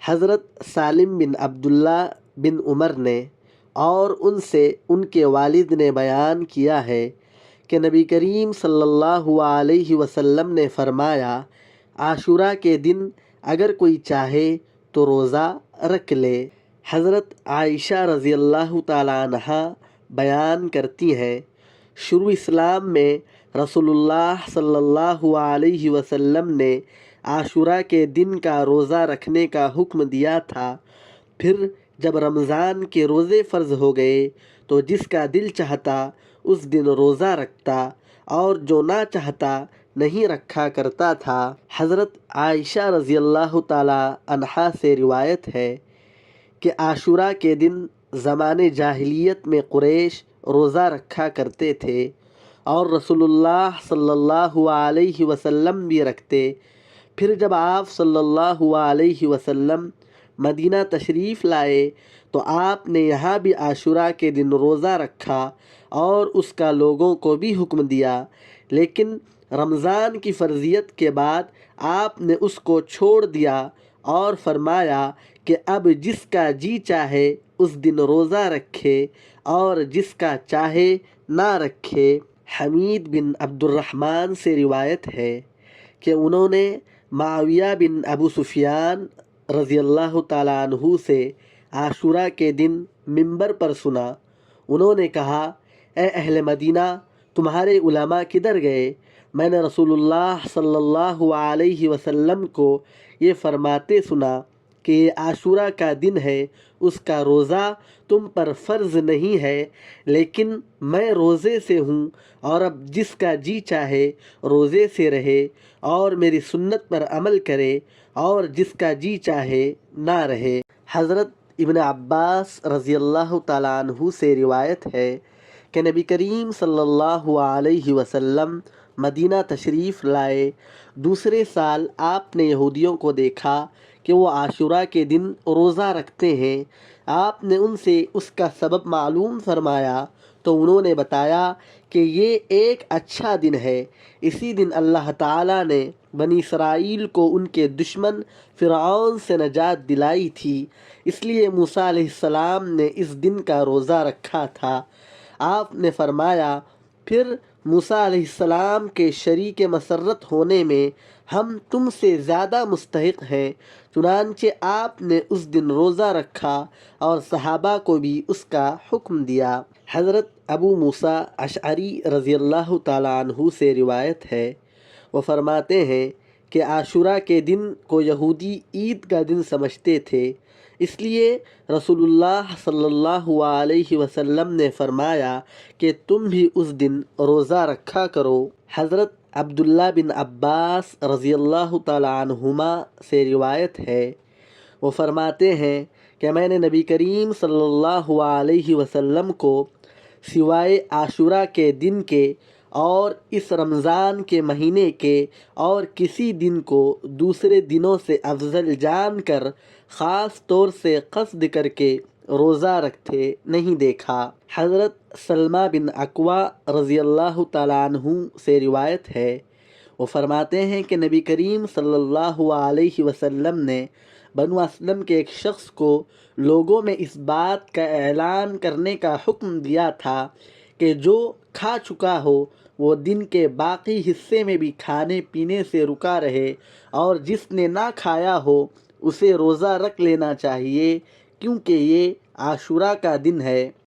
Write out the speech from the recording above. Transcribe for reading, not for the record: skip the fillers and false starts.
حضرت سالم بن عبداللہ بن عمر نے اور ان سے ان کے والد نے بیان کیا ہے کہ نبی کریم صلی اللہ علیہ وسلم نے فرمایا، عاشوراء کے دن اگر کوئی چاہے تو روزہ رکھ لے۔ حضرت عائشہ رضی اللہ تعالیٰ عنہا بیان کرتی ہیں، شروع اسلام میں رسول اللہ صلی اللہ علیہ وسلم نے عاشوراء کے دن کا روزہ رکھنے کا حکم دیا تھا، پھر جب رمضان کے روزے فرض ہو گئے تو جس کا دل چاہتا اس دن روزہ رکھتا اور جو نہ چاہتا نہیں رکھا کرتا تھا۔ حضرت عائشہ رضی اللہ تعالیٰ عنہا سے روایت ہے کہ عاشوراء کے دن زمانے جاہلیت میں قریش روزہ رکھا کرتے تھے اور رسول اللہ صلی اللہ علیہ وسلم بھی رکھتے۔ پھر جب آپ صلی اللہ علیہ وسلم مدینہ تشریف لائے تو آپ نے یہاں بھی عاشوراء کے دن روزہ رکھا اور اس کا لوگوں کو بھی حکم دیا، لیکن رمضان کی فرضیت کے بعد آپ نے اس کو چھوڑ دیا اور فرمایا کہ اب جس کا جی چاہے اس دن روزہ رکھے اور جس کا چاہے نہ رکھے۔ حمید بن عبد الرحمن سے روایت ہے کہ انہوں نے معاویہ بن ابو سفیان رضی اللہ تعالیٰ عنہ سے عاشوراء کے دن منبر پر سنا۔ انہوں نے کہا، اے اہل مدینہ، تمہارے علماء کدھر گئے؟ میں نے رسول اللہ صلی اللہ علیہ وسلم کو یہ فرماتے سنا کہ یہ عاشوراء کا دن ہے، اس کا روزہ تم پر فرض نہیں ہے، لیکن میں روزے سے ہوں، اور اب جس کا جی چاہے روزے سے رہے اور میری سنت پر عمل کرے اور جس کا جی چاہے نہ رہے۔ حضرت ابن عباس رضی اللہ تعالیٰ عنہ سے روایت ہے کہ نبی کریم صلی اللہ علیہ وسلم مدینہ تشریف لائے، دوسرے سال آپ نے یہودیوں کو دیکھا کہ وہ عاشوراء کے دن روزہ رکھتے ہیں۔ آپ نے ان سے اس کا سبب معلوم فرمایا تو انہوں نے بتایا کہ یہ ایک اچھا دن ہے، اسی دن اللہ تعالیٰ نے بنی اسرائیل کو ان کے دشمن فرعون سے نجات دلائی تھی، اس لیے موسیٰ علیہ السلام نے اس دن کا روزہ رکھا تھا۔ آپ نے فرمایا، پھر موسیٰ علیہ السلام کے شریک مسرت ہونے میں ہم تم سے زیادہ مستحق ہیں، چنانچہ آپ نے اس دن روزہ رکھا اور صحابہ کو بھی اس کا حکم دیا۔ حضرت ابو موسیٰ اشعری رضی اللہ تعالیٰ عنہ سے روایت ہے، وہ فرماتے ہیں کہ عاشوراء کے دن کو یہودی عید کا دن سمجھتے تھے، اس لیے رسول اللہ صلی اللہ علیہ وسلم نے فرمایا کہ تم بھی اس دن روزہ رکھا کرو۔ حضرت عبداللہ بن عباس رضی اللہ تعالیٰ عنہما سے روایت ہے، وہ فرماتے ہیں کہ میں نے نبی کریم صلی اللہ علیہ وسلم کو سوائے عاشوراء کے دن کے اور اس رمضان کے مہینے کے اور کسی دن کو دوسرے دنوں سے افضل جان کر خاص طور سے قصد کر کے روزہ رکھتے نہیں دیکھا۔ حضرت سلمہ بن اکوع رضی اللہ تعالیٰ عنہ سے روایت ہے، وہ فرماتے ہیں کہ نبی کریم صلی اللہ علیہ وسلم نے بنو اسلم کے ایک شخص کو لوگوں میں اس بات کا اعلان کرنے کا حکم دیا تھا کہ جو کھا چکا ہو وہ دن کے باقی حصے میں بھی کھانے پینے سے رکا رہے، اور جس نے نہ کھایا ہو اسے روزہ رکھ لینا چاہیے، کیونکہ یہ عاشوراء کا دن ہے۔